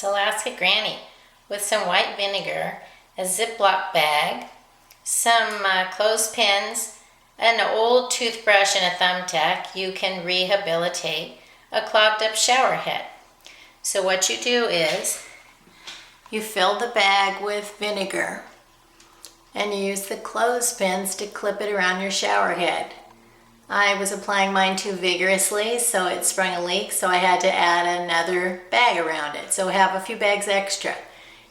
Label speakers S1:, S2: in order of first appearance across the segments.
S1: It's Alaska Granny with some white vinegar, a Ziploc bag, some clothespins, an old toothbrush and a thumbtack. You can rehabilitate a clogged up shower head. So what you do is you fill the bag with vinegar and you use the clothespins to clip it around your shower head. I was applying mine too vigorously, so it sprung a leak, so I had to add another bag around it. So have a few bags extra.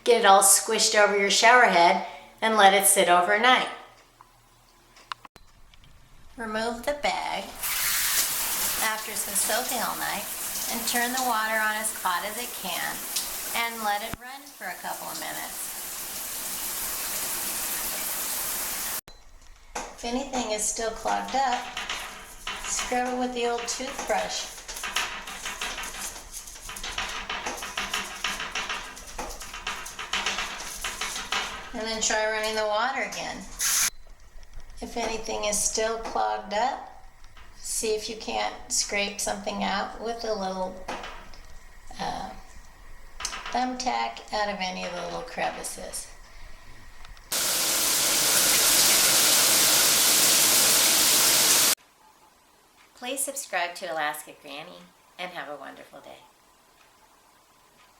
S1: Get it all squished over your shower head and let it sit overnight. Remove the bag after some soaking all night and turn the water on as hot as it can and let it run for a couple of minutes. If anything is still clogged up, scrub it with the old toothbrush. And then try running the water again. If anything is still clogged up, see if you can't scrape something out with a little thumbtack out of any of the little crevices. Please subscribe to Alaska Granny and have a wonderful day.